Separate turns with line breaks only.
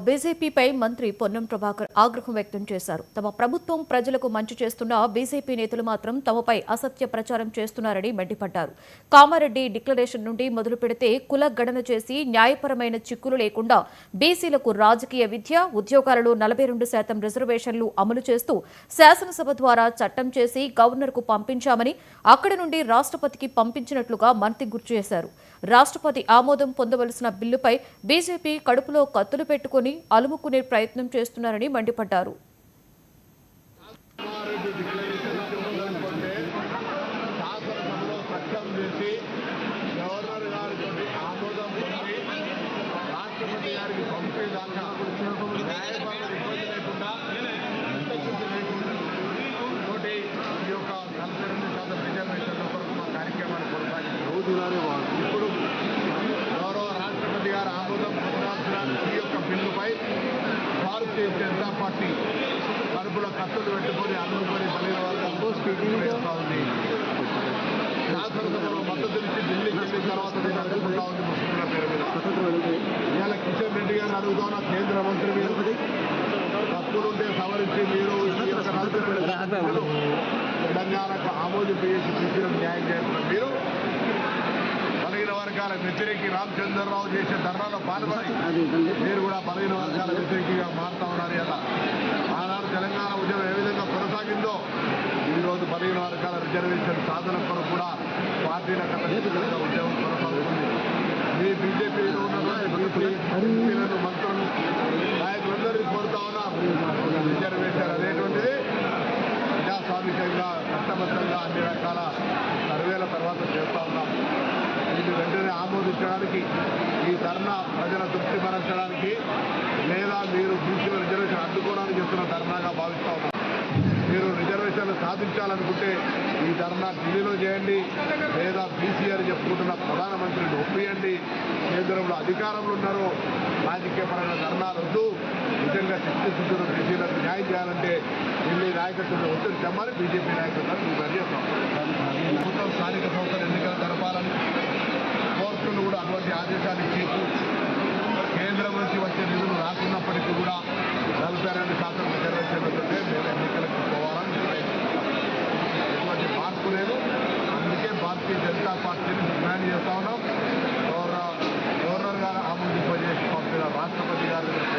బీజేపీపై మంత్రి పొన్నం ప్రభాకర్ ఆగ్రహం వ్యక్తం చేశారు. తమ ప్రభుత్వం ప్రజలకు మంచి చేస్తున్న బీజేపీ నేతలు మాత్రం తమపై అసత్య ప్రచారం చేస్తున్నారని మండిపడ్డారు. కామారెడ్డి డిక్లరేషన్ నుండి మొదలు పెడితే కుల గణన చేసి న్యాయపరమైన చిక్కులు లేకుండా బీసీలకు రాజకీయ విద్య, ఉద్యోగాలలో 42% రిజర్వేషన్లు అమలు చేస్తూ శాసనసభ ద్వారా చట్టం చేసి గవర్నర్కు పంపించామని, అక్కడి నుండి రాష్ట్రపతికి పంపించినట్లుగా మంత్రి గుర్తు చేశారు. రాష్ట్రపతి ఆమోదం పొందవలసిన బిల్లుపై బీజేపీ కడుపులో కత్తులు పెట్టుకుని అలుముకునే ప్రయత్నం చేస్తున్నారని మండిపడ్డారు.
ఇప్పుడు గౌరవ రాష్ట్రపతి గారు ఆమోదం పొందాల్సిన ఈ యొక్క బిల్లుపై భారతీయ జనతా పార్టీ కడుపులో కత్తులు పెట్టుకొని అనుకుని బలిన వర్గంలో స్పీకింగ్ చేస్తూ ఉంది. శాసనసభలో మద్దతునిచ్చి ఢిల్లీకి వెళ్ళిన తర్వాత నేను అడుగుకుంటా ఉంది ముస్లింల పేరు మీద. ఇవాళ కిషన్ రెడ్డి గారిని అడుగుతున్న కేంద్ర మంత్రి మీద తప్పులుంటే సవరించి మీరు ఈ యొక్క తెలంగాణకు ఆమోదింపేసి తీసుకుని న్యాయం చేస్తున్న మీరు బలహీన వర్గాల వ్యతిరేకి రామచంద్రరావు చేసే ధర్నాలో పాల్గొని మీరు కూడా బలహీన వర్గాల వ్యతిరేకిగా మారుతా ఉన్నారు. ఇలా ఆనాడు తెలంగాణ ఉద్యమం ఏ విధంగా కొనసాగిందో ఈరోజు బలహీన వర్గాల రిజర్వేషన్ సాధన కొరకు కూడా పార్టీల కథ ఉద్యమం కొనసాగుతుంది. మీ బీజేపీలో ఉన్నటువంటి మంత్రులు నాయకులందరినీ కోరుతా ఉన్నారు. రిజర్వేషన్ అనేటువంటిది ప్రజాస్వామికంగా చట్టబద్ధంగా అన్ని రకాల సర్వేల తర్వాత చేస్తూ ఉన్నాం. దీన్ని వెంటనే ఆమోదించడానికి, ఈ ధర్నా ప్రజల తృప్తిపరచడానికి లేదా మీరు బీసీల రిజర్వేషన్ అడ్డుకోవడానికి చేస్తున్న ధర్నాగా భావిస్తూ ఉన్నాం. మీరు రిజర్వేషన్లు సాధించాలనుకుంటే ఈ ధర్నా ఢిల్లీలో చేయండి, లేదా బీసీ అని చెప్పుకుంటున్న ప్రధానమంత్రిని ఒప్పియండి. కేంద్రంలో అధికారంలో ఉన్నారు, రాజకీయపరమైన ధర్నాలు వద్దు. నిజంగా శక్తిశుద్ధులు బీసీలకు న్యాయం చేయాలంటే ఢిల్లీ నాయకత్వంలో ఒత్తిడి తెమ్మని బీజేపీ నాయకత్వాన్ని మేము అడిగేస్తాం.